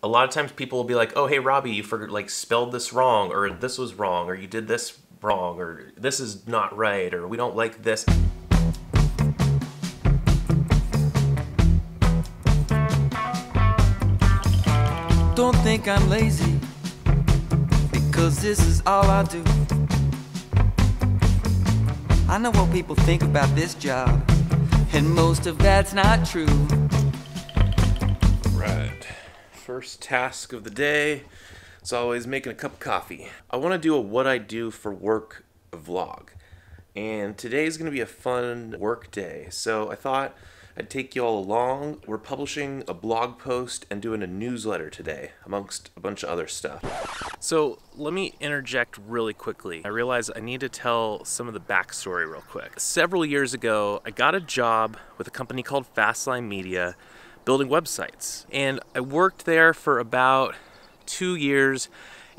A lot of times people will be like, oh, hey, Robbie, you spelled this wrong, or this was wrong, or you did this wrong, or this is not right, or we don't like this. Don't think I'm lazy, because this is all I do. I know what people think about this job, and most of that's not true. Right. First task of the day is always making a cup of coffee. I want to do a what I do for work vlog. And today's going to be a fun work day. So I thought I'd take you all along. We're publishing a blog post and doing a newsletter today, amongst a bunch of other stuff. So let me interject really quickly. I realize I need to tell some of the backstory real quick. Several years ago, I got a job with a company called Fastline Media, building websites. And I worked there for about 2 years,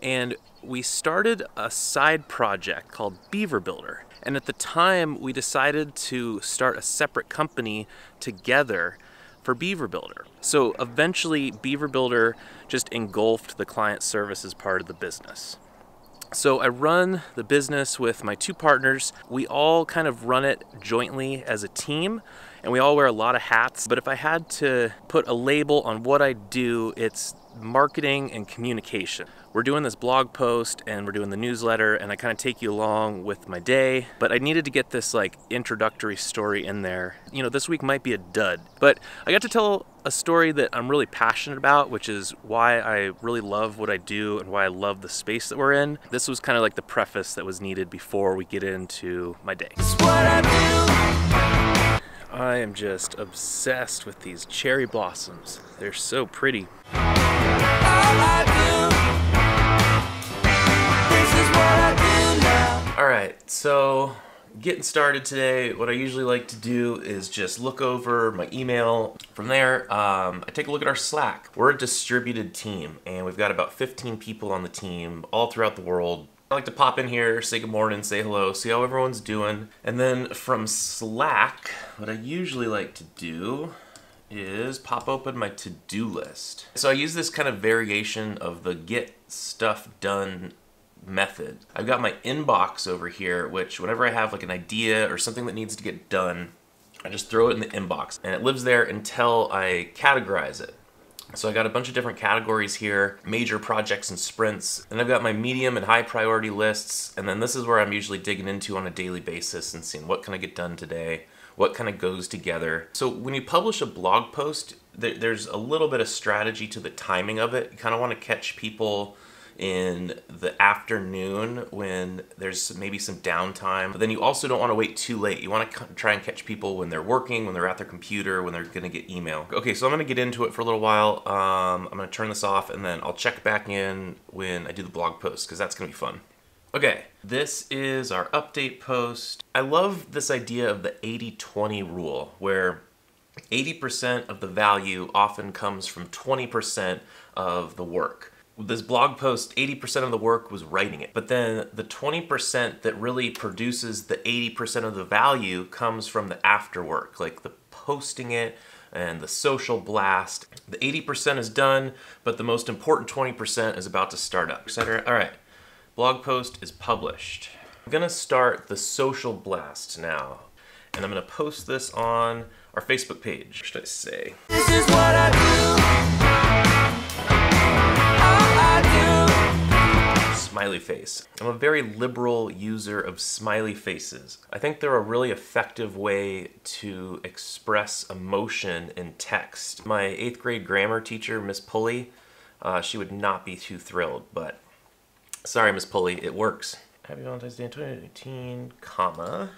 and we started a side project called Beaver Builder. And at the time, we decided to start a separate company together for Beaver Builder. So eventually, Beaver Builder just engulfed the client services part of the business. So I run the business with my two partners. We all kind of run it jointly as a team, and we all wear a lot of hats. But if I had to put a label on what I do, it's marketing and communication. We're doing this blog post and we're doing the newsletter, and I kind of take you along with my day, but I needed to get this introductory story in there. You know, this week might be a dud, but I got to tell a story that I'm really passionate about, which is why I really love what I do and why I love the space that we're in. This was kind of like the preface that was needed before we get into my day. I am just obsessed with these cherry blossoms. They're so pretty. Alright, so getting started today, what I usually like to do is just look over my email. From there, I take a look at our Slack. We're a distributed team, and we've got about 15 people on the team all throughout the world. I like to pop in here, say good morning, say hello, see how everyone's doing. And then from Slack, what I usually like to do is pop open my to-do list. So I use this kind of variation of the get stuff done method. I've got my inbox over here, which whenever I have an idea or something that needs to get done, I just throw it in the inbox, and it lives there until I categorize it. So I got a bunch of different categories here, major projects and sprints, and I've got my medium and high priority lists, and then this is where I'm usually digging into on a daily basis and seeing what can I get done today, what kind of goes together. So when you publish a blog post, there's a little bit of strategy to the timing of it. You kind of want to catch people in the afternoon when there's maybe some downtime, but then you also don't want to wait too late. You want to try and catch people when they're working, when they're at their computer, when they're going to get email. Okay, so I'm going to get into it for a little while. I'm going to turn this off, and then I'll check back in when I do the blog post, because that's going to be fun. Okay, this is our update post. I love this idea of the 80-20 rule, where 80% of the value often comes from 20% of the work. This blog post, 80% of the work was writing it, but then the 20% that really produces the 80% of the value comes from the after work, like the posting it and the social blast. The 80% is done, but the most important 20% is about to start up, etc. All right, blog post is published. I'm gonna start the social blast now, and I'm gonna post this on our Facebook page. What should I say? This is what I do. Smiley face. I'm a very liberal user of smiley faces. I think they're a really effective way to express emotion in text. My 8th grade grammar teacher, Miss Pulley, she would not be too thrilled, but sorry, Miss Pulley, it works. Happy Valentine's Day 2018, comma,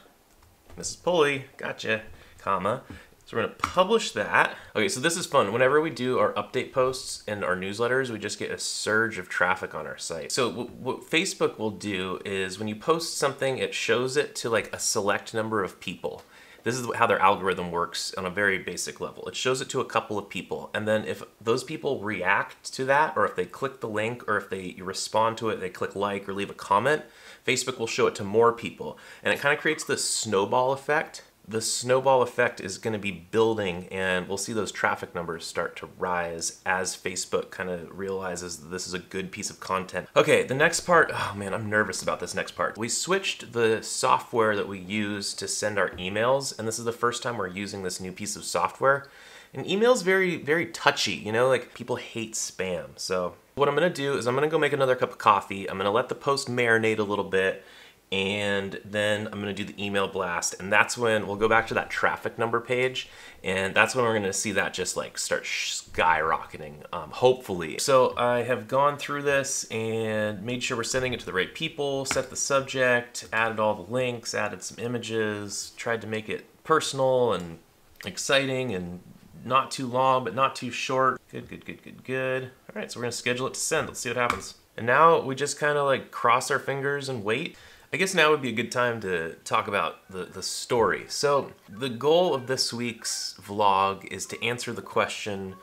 Mrs. Pulley, gotcha, comma. So we're gonna publish that. Okay, so this is fun. Whenever we do our update posts and our newsletters, we just get a surge of traffic on our site. So what Facebook will do is when you post something, it shows it to a select number of people. This is how their algorithm works on a very basic level. It shows it to a couple of people, and then if those people react to that, or if they click the link, or if they respond to it, they click like or leave a comment, Facebook will show it to more people. And it kind of creates this snowball effect the snowball effect is going to be building, and we'll see those traffic numbers start to rise as Facebook kind of realizes that this is a good piece of content. Okay, the next part, oh man, I'm nervous about this next part. We switched the software that we use to send our emails, and this is the first time we're using this new piece of software. And email's very, very touchy, you know, like people hate spam. So what I'm gonna do is I'm gonna go make another cup of coffee. I'm gonna let the post marinate a little bit, and then I'm gonna do the email blast, and that's when we'll go back to that traffic number page, and that's when we're gonna see that just like start skyrocketing, hopefully. So I have gone through this and made sure we're sending it to the right people, set the subject, added all the links, added some images, tried to make it personal and exciting and not too long, but not too short. Good, good, good, good, good. All right, so we're gonna schedule it to send. Let's see what happens. And now we just kind of like cross our fingers and wait. I guess now would be a good time to talk about the story. So the goal of this week's vlog is to answer the question,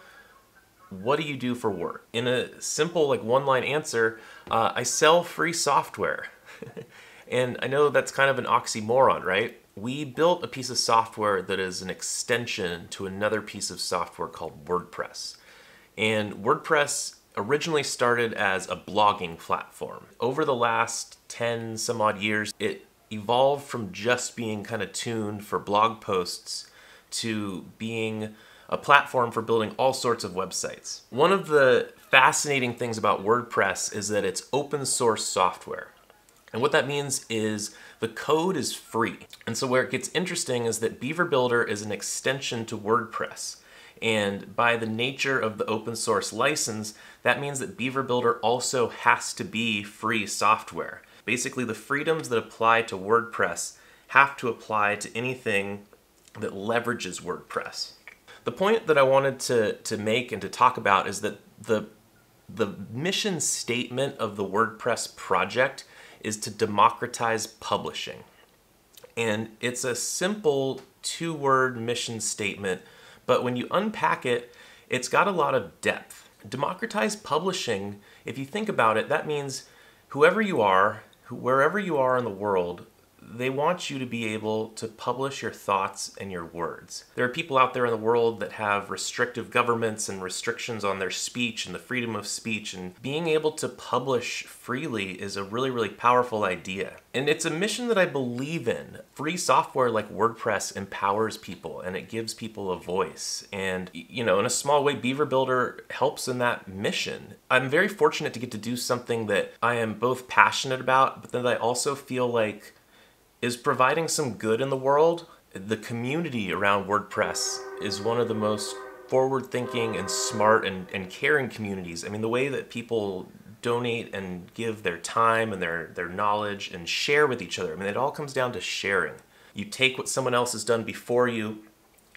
what do you do for work? In a simple like one-line answer, I sell free software. And I know that's kind of an oxymoron, right? We built a piece of software that is an extension to another piece of software called WordPress. And WordPress originally started as a blogging platform. Over the last 10 some odd years, it evolved from just being kind of tuned for blog posts to being a platform for building all sorts of websites. One of the fascinating things about WordPress is that it's open source software. And what that means is the code is free. And so where it gets interesting is that Beaver Builder is an extension to WordPress. And by the nature of the open source license, that means that Beaver Builder also has to be free software. Basically, the freedoms that apply to WordPress have to apply to anything that leverages WordPress. The point that I wanted to make and to talk about is that the mission statement of the WordPress project is to democratize publishing. And it's a simple two-word mission statement, but when you unpack it, it's got a lot of depth. Democratize publishing, if you think about it, that means whoever you are, wherever you are in the world, they want you to be able to publish your thoughts and your words. There are people out there in the world that have restrictive governments and restrictions on their speech and the freedom of speech, and being able to publish freely is a really, really powerful idea. And it's a mission that I believe in. Free software like WordPress empowers people and it gives people a voice. And, you know, in a small way, Beaver Builder helps in that mission. I'm very fortunate to get to do something that I am both passionate about, but then I also feel like is providing some good in the world. The community around WordPress is one of the most forward-thinking and smart and caring communities. I mean, the way that people donate and give their time and their knowledge and share with each other, I mean, it all comes down to sharing. You take what someone else has done before you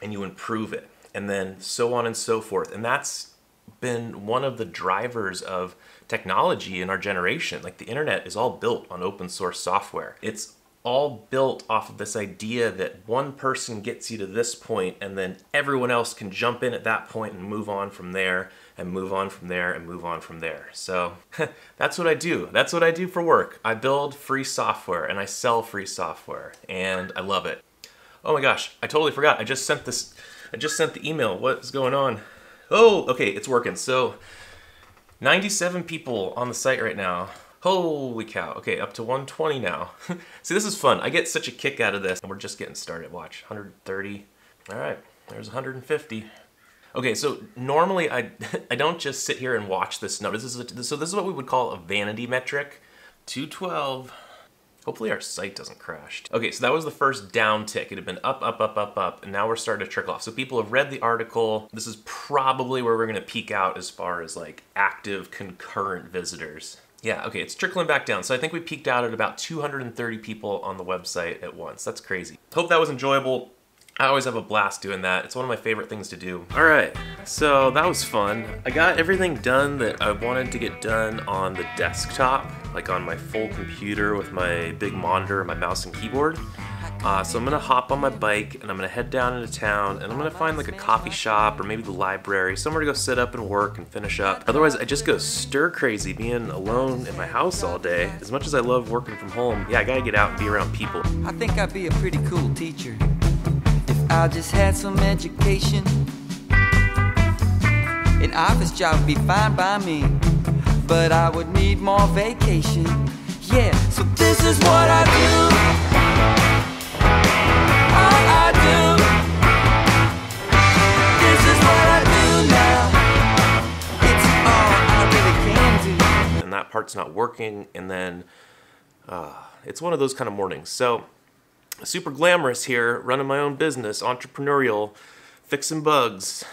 and you improve it, and then so on and so forth. And that's been one of the drivers of technology in our generation. Like, the internet is all built on open source software. It's all built off of this idea that one person gets you to this point and then everyone else can jump in at that point and move on from there and move on from there and move on from there. So that's what I do. That's what I do for work. I build free software and I sell free software and I love it. Oh my gosh, I totally forgot. I just sent the email. What's going on? Oh, okay, it's working. So 97 people on the site right now. Holy cow. Okay, up to 120 now. See, this is fun. I get such a kick out of this. And we're just getting started. Watch, 130. All right, there's 150. Okay, so normally I don't just sit here and watch this number. So this is what we would call a vanity metric. 212. Hopefully our site doesn't crash. Okay, so that was the first down tick. It had been up, up, up, up, up, and now we're starting to trickle off. So people have read the article. This is probably where we're gonna peak out as far as like active concurrent visitors. Yeah, okay, it's trickling back down. So I think we peaked out at about 230 people on the website at once. That's crazy. Hope that was enjoyable. I always have a blast doing that. It's one of my favorite things to do. All right, so that was fun. I got everything done that I wanted to get done on the desktop, like on my full computer with my big monitor, my mouse and keyboard. So I'm gonna hop on my bike and I'm gonna head down into town and I'm gonna find like a coffee shop or maybe the library, somewhere to go sit up and work and finish up. Otherwise, I just go stir crazy being alone in my house all day. As much as I love working from home, yeah, I gotta get out and be around people. I think I'd be a pretty cool teacher. I just had some education. An office job would be fine by me, but I would need more vacation. Yeah, so this is what I do. All I do. This is what I do now. It's all I really can do. And that part's not working, and then it's one of those kind of mornings. So super glamorous here, running my own business, entrepreneurial, fixing bugs.